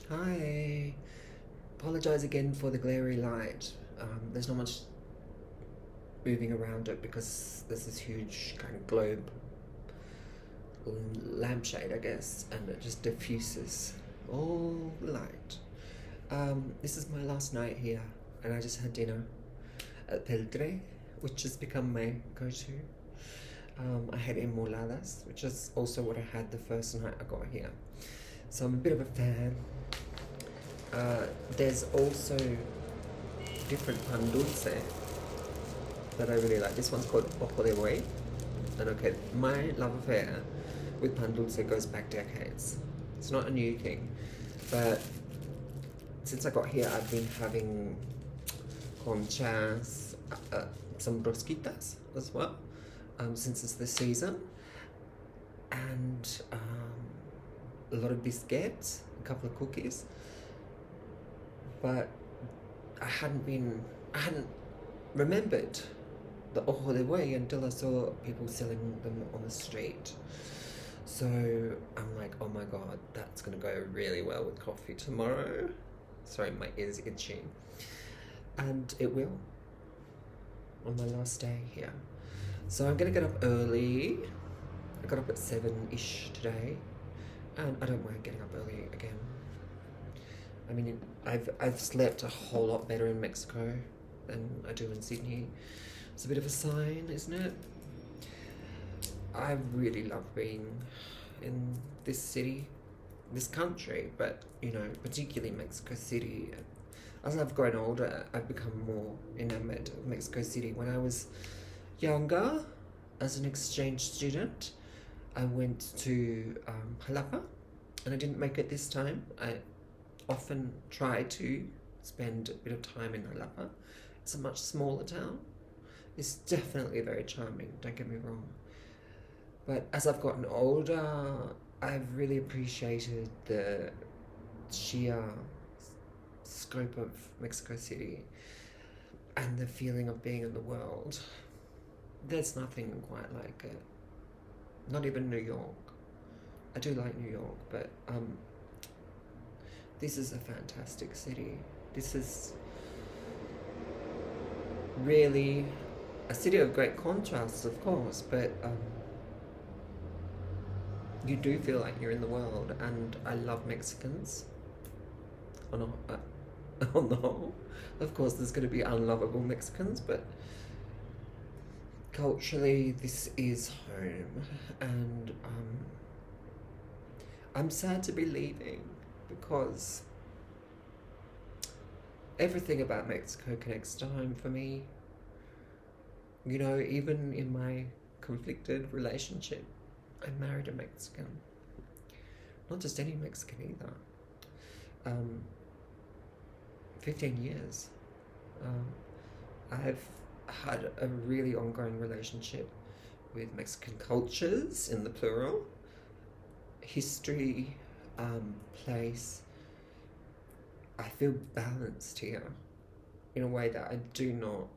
Hi. Apologize again for the glary light. There's not much moving around it because there's this huge kind of globe lampshade, I guess, and it just diffuses all the light. This is my last night here, and I just had dinner at Peltre, which has become my go-to. I had enmoladas, which is also what I had the first night I got here. So I'm a bit of a fan. There's also different pan dulce that I really like. This one's called Ojo de Buey. And okay, my love affair with pan dulce goes back decades. It's not a new thing, but since I got here, I've been having conchas, some rosquitas as well, since it's the season, and a lot of biscuits, a couple of cookies. But I hadn't remembered the Ojo de Buey until I saw people selling them on the street. So I'm like, oh my god, that's gonna go really well with coffee tomorrow. Sorry, my ear's itchy. And it will on my last day here. So I'm gonna get up early. I got up at 7-ish today, and I don't mind getting up early again. I mean, I've slept a whole lot better in Mexico than I do in Sydney. It's a bit of a sign, isn't it? I really love being in this city, this country, but you know, particularly Mexico City. As I've grown older, I've become more enamored of Mexico City. When I was younger, as an exchange student, I went to Jalapa, and I didn't make it this time. I often try to spend a bit of time in Jalapa. It's a much smaller town. It's definitely very charming, don't get me wrong. But as I've gotten older, I've really appreciated the sheer scope of Mexico City and the feeling of being in the world. There's nothing quite like it. Not even New York. I do like New York, but this is a fantastic city. This is really a city of great contrasts, of course, but you do feel like you're in the world, and I love Mexicans. On the whole, of course, there's going to be unlovable Mexicans, but culturally, this is home, and I'm sad to be leaving because everything about Mexico connects to home for me. You know, even in my conflicted relationship, I married a Mexican. Not just any Mexican either. 15 years. I've had a really ongoing relationship with Mexican cultures in the plural, history, place. I feel balanced here in a way that I do not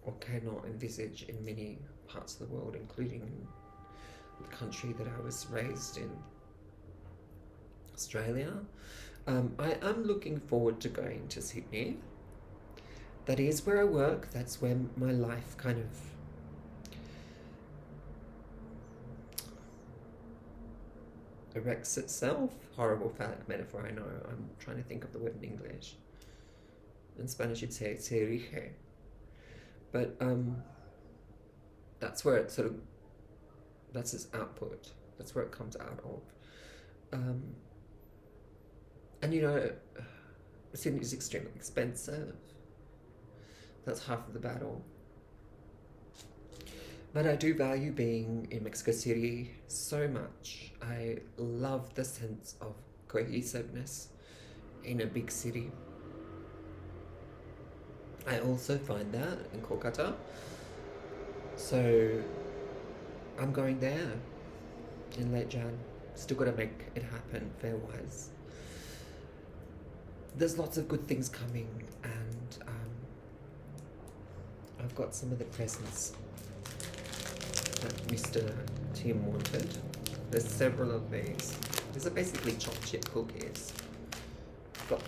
or cannot envisage in many parts of the world, including the country that I was raised in, Australia. I am looking forward to going to Sydney. That is where I work. That's where my life kind of erects itself. Horrible phallic metaphor, I know. I'm trying to think of the word in English. In Spanish you'd say se erige. But that's where it sort of, that's its output. That's where it comes out of. And you know, Sydney is extremely expensive. That's half of the battle. But I do value being in Mexico City so much. I love the sense of cohesiveness in a big city. I also find that in Kolkata. So I'm going there in late Jan. Still got to make it happen fair-wise. There's lots of good things coming, and I've got some of the presents that Mr. Tim wanted. There's several of these. These are basically chocolate chip cookies. I've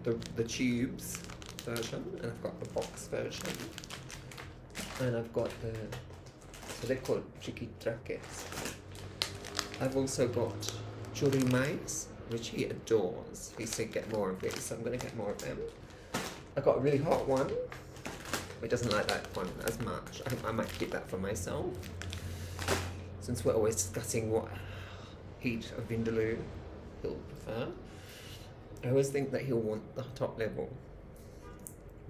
got the tubes version, and I've got the box version, and I've got so they're called chiquitraques. I've also got churimais, which he adores. He said get more of these, so I'm going to get more of them. I got a really hot one. He doesn't like that one as much. I might keep that for myself, since we're always discussing what heat of Vindaloo he'll prefer. I always think that he'll want the top level,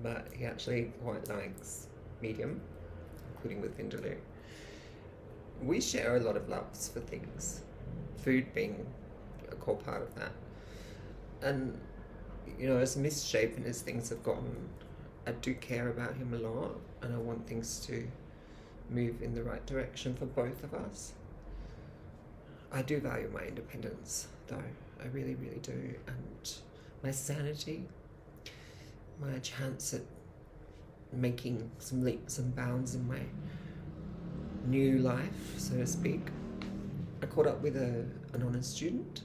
but he actually quite likes medium, including with Vindaloo. We share a lot of loves for things, food being a core part of that. And, you know, as misshapen as things have gotten, I do care about him a lot, and I want things to move in the right direction for both of us. I do value my independence, though. I really, really do. And my sanity, my chance at making some leaps and bounds in my new life, so to speak. I caught up with an honours student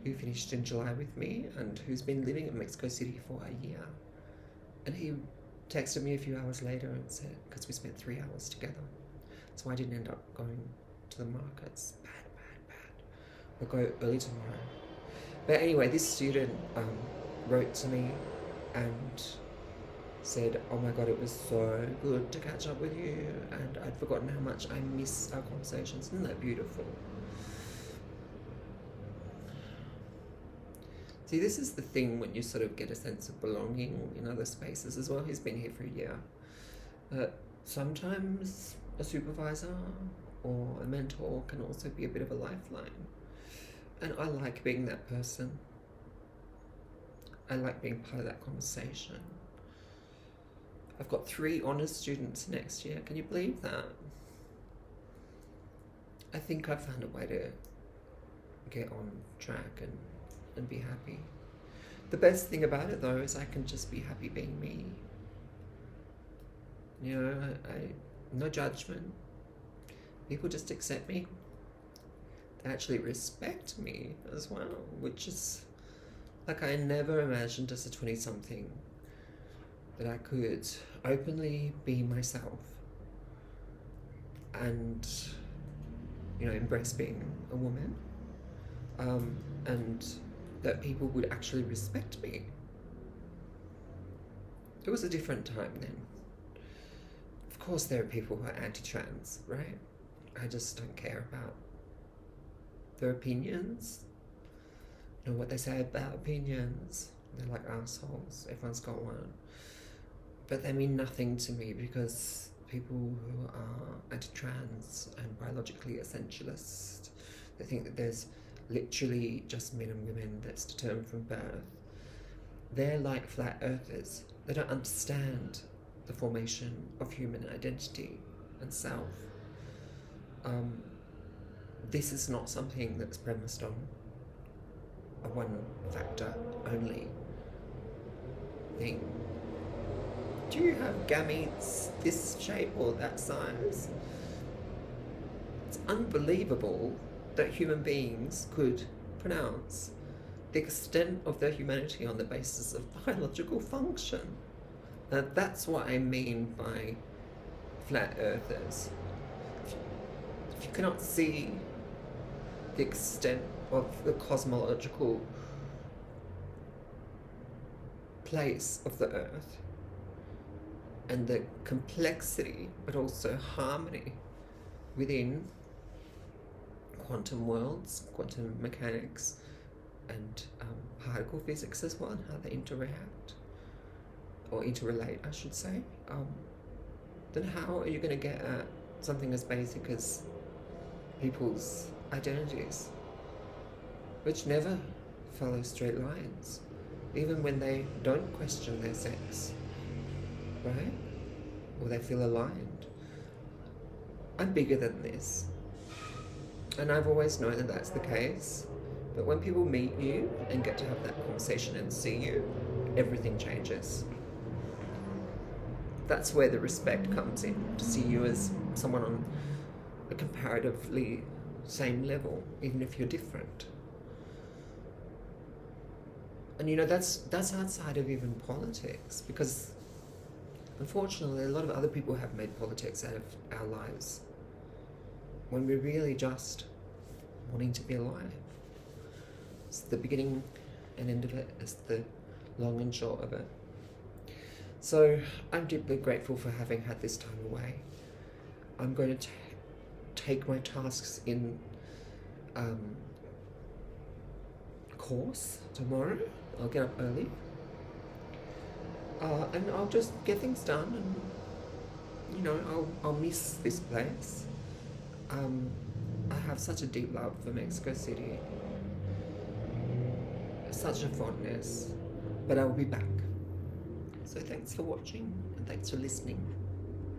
who finished in July with me and who's been living in Mexico City for a year. And he texted me a few hours later and said, because we spent 3 hours together, so I didn't end up going to the markets. Bad. We'll go early tomorrow. But anyway, this student wrote to me and said, oh my God, it was so good to catch up with you, and I'd forgotten how much I miss our conversations. Isn't that beautiful? See, this is the thing when you sort of get a sense of belonging in other spaces as well. He's been here for a year. Sometimes a supervisor or a mentor can also be a bit of a lifeline. And I like being that person. I like being part of that conversation. I've got 3 honours students next year. Can you believe that? I think I've found a way to get on track and be happy. The best thing about it, though, is I can just be happy being me. You know, I no judgment. People just accept me. They actually respect me as well, which is, like, I never imagined as a 20-something that I could openly be myself and, you know, embrace being a woman, and that people would actually respect me. It was a different time then. Of course there are people who are anti-trans, right? I just don't care about their opinions. You know what they say about opinions. They're like assholes. Everyone's got one. But they mean nothing to me, because people who are anti-trans and biologically essentialist, they think that there's literally just men and women that's determined from birth. They're like flat earthers. They don't understand the formation of human identity and self. This is not something that's premised on a one factor only thing. Do you have gametes this shape or that size? It's unbelievable that human beings could pronounce the extent of their humanity on the basis of biological function. Now that's what I mean by flat earthers. If you cannot see the extent of the cosmological place of the earth and the complexity but also harmony within quantum worlds, quantum mechanics, and particle physics as well, and how they interact or interrelate, I should say, then how are you going to get at something as basic as people's identities, which never follow straight lines, even when they don't question their sex, right? Or they feel aligned. I'm bigger than this, and I've always known that that's the case. But when people meet you and get to have that conversation and see you, everything changes. That's where the respect comes in, to see you as someone on a comparatively same level, even if you're different. And that's outside of even politics, because unfortunately a lot of other people have made politics out of our lives when we're really just wanting to be alive. It's the beginning and end of it. It's the long and short of it. So I'm deeply grateful for having had this time away. I'm going to take my tasks in course tomorrow. I'll get up early. And I'll just get things done, and I'll miss this place. I have such a deep love for Mexico City, such a fondness, but I will be back. So thanks for watching and thanks for listening.